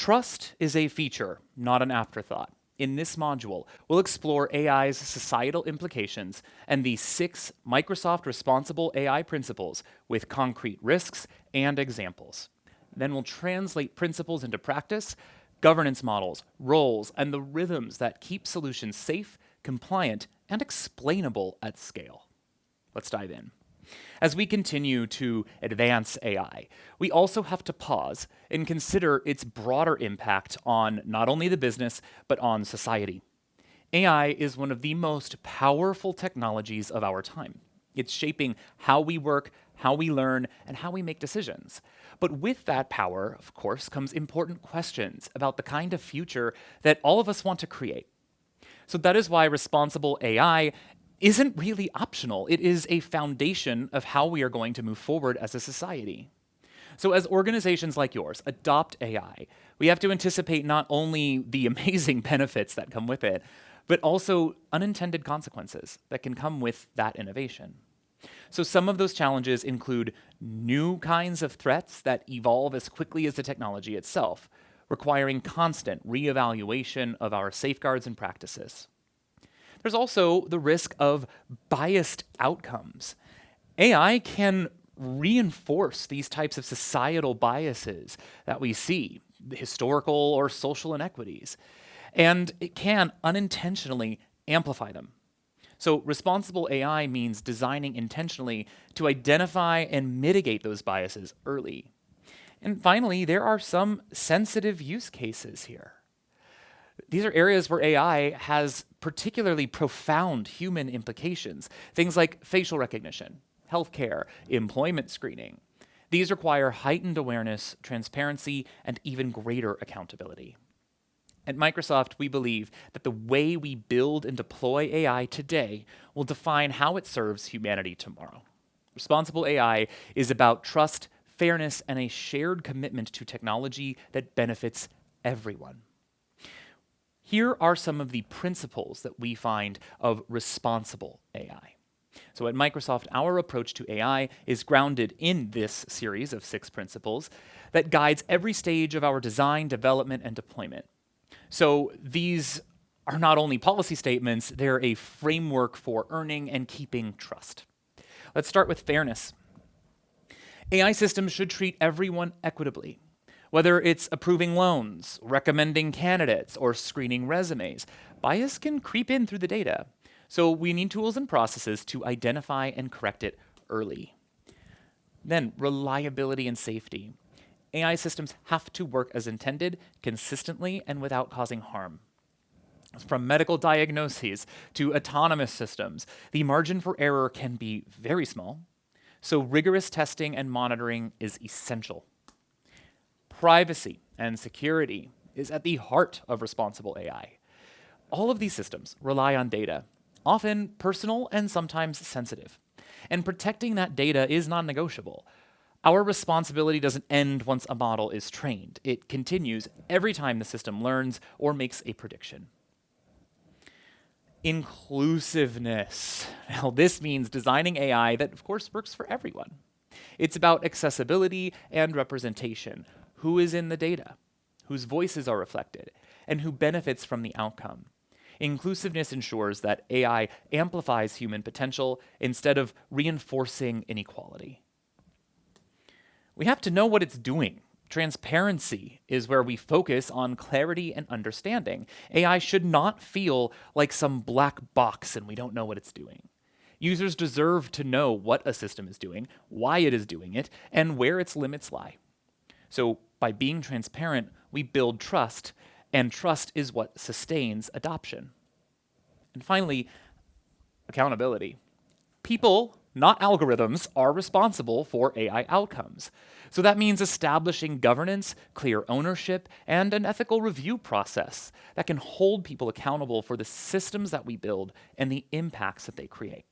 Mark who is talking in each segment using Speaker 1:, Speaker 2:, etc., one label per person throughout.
Speaker 1: Trust is a feature, not an afterthought. In this module, we'll explore AI's societal implications and the 6 Microsoft responsible AI principles with concrete risks and examples. Then we'll translate principles into practice, governance models, roles, and the rhythms that keep solutions safe, compliant, and explainable at scale. Let's dive in. As we continue to advance AI, we also have to pause and consider its broader impact on not only the business, but on society. AI is one of the most powerful technologies of our time. It's shaping how we work, how we learn, and how we make decisions. But with that power, of course, comes important questions about the kind of future that all of us want to create. So that is why responsible AI isn't really optional. It is a foundation of how we are going to move forward as a society. So as organizations like yours adopt AI, we have to anticipate not only the amazing benefits that come with it, but also unintended consequences that can come with that innovation. So some of those challenges include new kinds of threats that evolve as quickly as the technology itself, requiring constant reevaluation of our safeguards and practices. There's also the risk of biased outcomes. AI can reinforce these types of societal biases that we see, the historical or social inequities, and it can unintentionally amplify them. So responsible AI means designing intentionally to identify and mitigate those biases early. And finally, there are some sensitive use cases here. These are areas where AI has particularly profound human implications. Things like facial recognition, healthcare, employment screening. These require heightened awareness, transparency, and even greater accountability. At Microsoft, we believe that the way we build and deploy AI today will define how it serves humanity tomorrow. Responsible AI is about trust, fairness, and a shared commitment to technology that benefits everyone. Here are some of the principles that we find of responsible AI. So at Microsoft, our approach to AI is grounded in this series of 6 principles that guides every stage of our design, development, and deployment. So these are not only policy statements, they're a framework for earning and keeping trust. Let's start with fairness. AI systems should treat everyone equitably. Whether it's approving loans, recommending candidates, or screening resumes, bias can creep in through the data. So we need tools and processes to identify and correct it early. Then, reliability and safety. AI systems have to work as intended, consistently, and without causing harm. From medical diagnoses to autonomous systems, the margin for error can be very small, so rigorous testing and monitoring is essential. Privacy and security is at the heart of responsible AI. All of these systems rely on data, often personal and sometimes sensitive, and protecting that data is non-negotiable. Our responsibility doesn't end once a model is trained. It continues every time the system learns or makes a prediction. Inclusiveness. Now, this means designing AI that, of course, works for everyone. It's about accessibility and representation. Who is in the data? Whose voices are reflected? And who benefits from the outcome? Inclusiveness ensures that AI amplifies human potential instead of reinforcing inequality. We have to know what it's doing. Transparency is where we focus on clarity and understanding. AI should not feel like some black box and we don't know what it's doing. Users deserve to know what a system is doing, why it is doing it, and where its limits lie. So by being transparent, we build trust, and trust is what sustains adoption. And finally, accountability. People, not algorithms, are responsible for AI outcomes. So that means establishing governance, clear ownership, and an ethical review process that can hold people accountable for the systems that we build and the impacts that they create.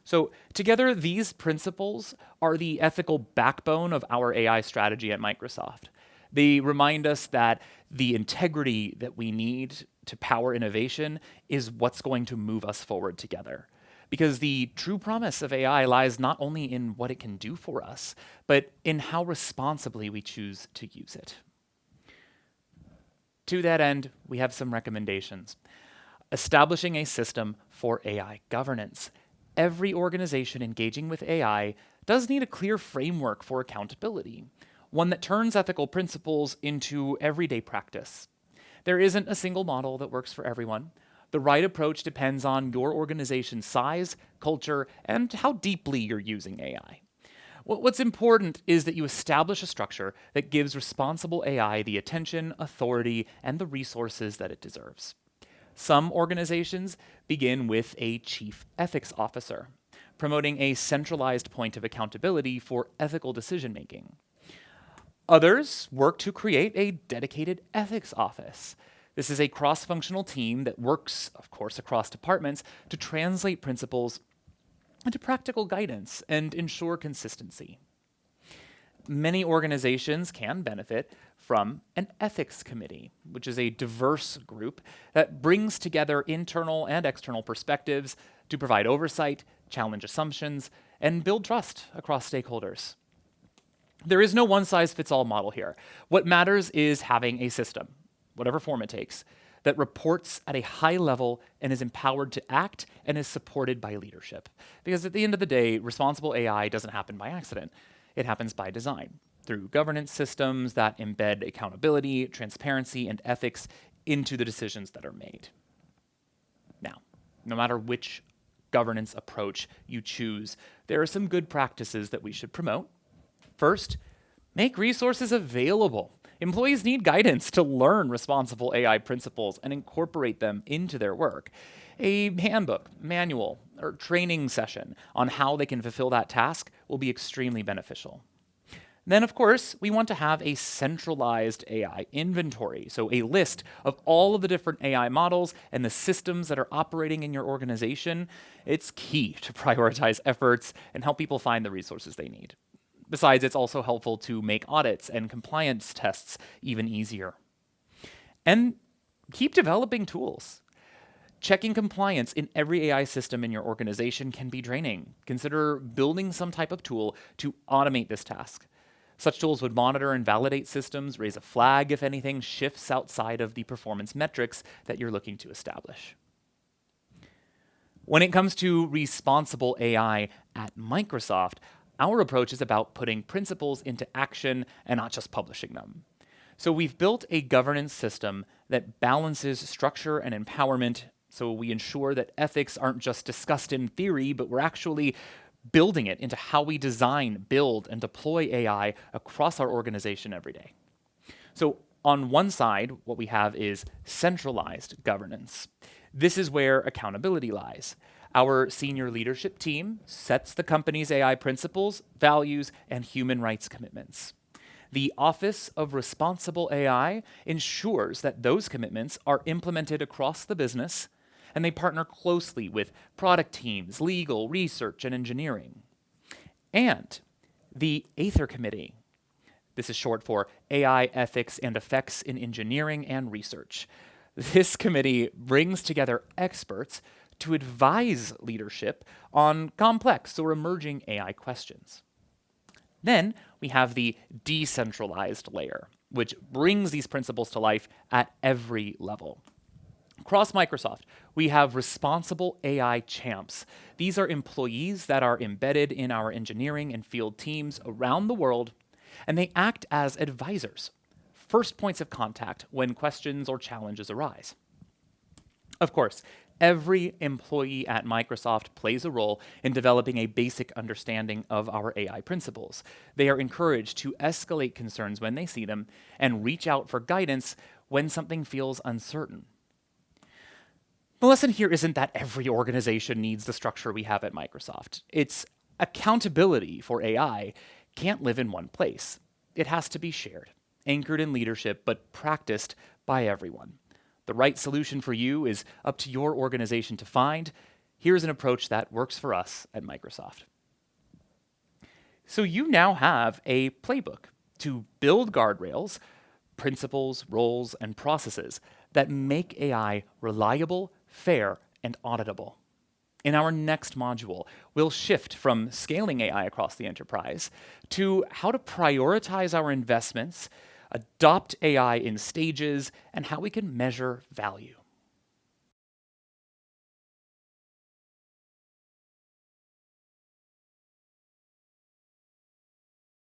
Speaker 1: So together, these principles are the ethical backbone of our AI strategy at Microsoft. They remind us that the integrity that we need to power innovation is what's going to move us forward together. Because the true promise of AI lies not only in what it can do for us, but in how responsibly we choose to use it. To that end, we have some recommendations. Establishing a system for AI governance. Every organization engaging with AI does need a clear framework for accountability, one that turns ethical principles into everyday practice. There isn't a single model that works for everyone. The right approach depends on your organization's size, culture, and how deeply you're using AI. What's important is that you establish a structure that gives responsible AI the attention, authority, and the resources that it deserves. Some organizations begin with a chief ethics officer, promoting a centralized point of accountability for ethical decision making. Others work to create a dedicated ethics office. This is a cross functional team that works, of course, across departments to translate principles into practical guidance and ensure consistency. Many organizations can benefit from an ethics committee, which is a diverse group that brings together internal and external perspectives to provide oversight, challenge assumptions, and build trust across stakeholders. There is no one-size-fits-all model here. What matters is having a system, whatever form it takes, that reports at a high level and is empowered to act and is supported by leadership. Because at the end of the day, responsible AI doesn't happen by accident. It happens by design, through governance systems that embed accountability, transparency, and ethics into the decisions that are made. Now, no matter which governance approach you choose, there are some good practices that we should promote. First, make resources available. Employees need guidance to learn responsible AI principles and incorporate them into their work. A handbook, manual, or training session on how they can fulfill that task will be extremely beneficial. Then, of course, we want to have a centralized AI inventory, so a list of all of the different AI models and the systems that are operating in your organization. It's key to prioritize efforts and help people find the resources they need. Besides, it's also helpful to make audits and compliance tests even easier. And keep developing tools. Checking compliance in every AI system in your organization can be draining. Consider building some type of tool to automate this task. Such tools would monitor and validate systems, raise a flag if anything shifts outside of the performance metrics that you're looking to establish. When it comes to responsible AI at Microsoft, our approach is about putting principles into action and not just publishing them. So we've built a governance system that balances structure and empowerment, so we ensure that ethics aren't just discussed in theory, but we're actually building it into how we design, build, and deploy AI across our organization every day. So on one side, what we have is centralized governance. This is where accountability lies. Our senior leadership team sets the company's AI principles, values, and human rights commitments. The Office of Responsible AI ensures that those commitments are implemented across the business, and they partner closely with product teams, legal, research, and engineering. And the Aether Committee. This is short for AI Ethics and Effects in Engineering and Research. This committee brings together experts to advise leadership on complex or emerging AI questions. Then we have the decentralized layer, which brings these principles to life at every level. Across Microsoft, we have responsible AI champs. These are employees that are embedded in our engineering and field teams around the world, and they act as advisors, first points of contact when questions or challenges arise. Of course, every employee at Microsoft plays a role in developing a basic understanding of our AI principles. They are encouraged to escalate concerns when they see them and reach out for guidance when something feels uncertain. The lesson here isn't that every organization needs the structure we have at Microsoft. It's accountability for AI can't live in one place. It has to be shared, anchored in leadership, but practiced by everyone. The right solution for you is up to your organization to find. Here's an approach that works for us at Microsoft. So you now have a playbook to build guardrails, principles, roles, and processes that make AI reliable, fair, and auditable. In our next module, we'll shift from scaling AI across the enterprise to how to prioritize our investments adopt AI in stages, and how we can measure value.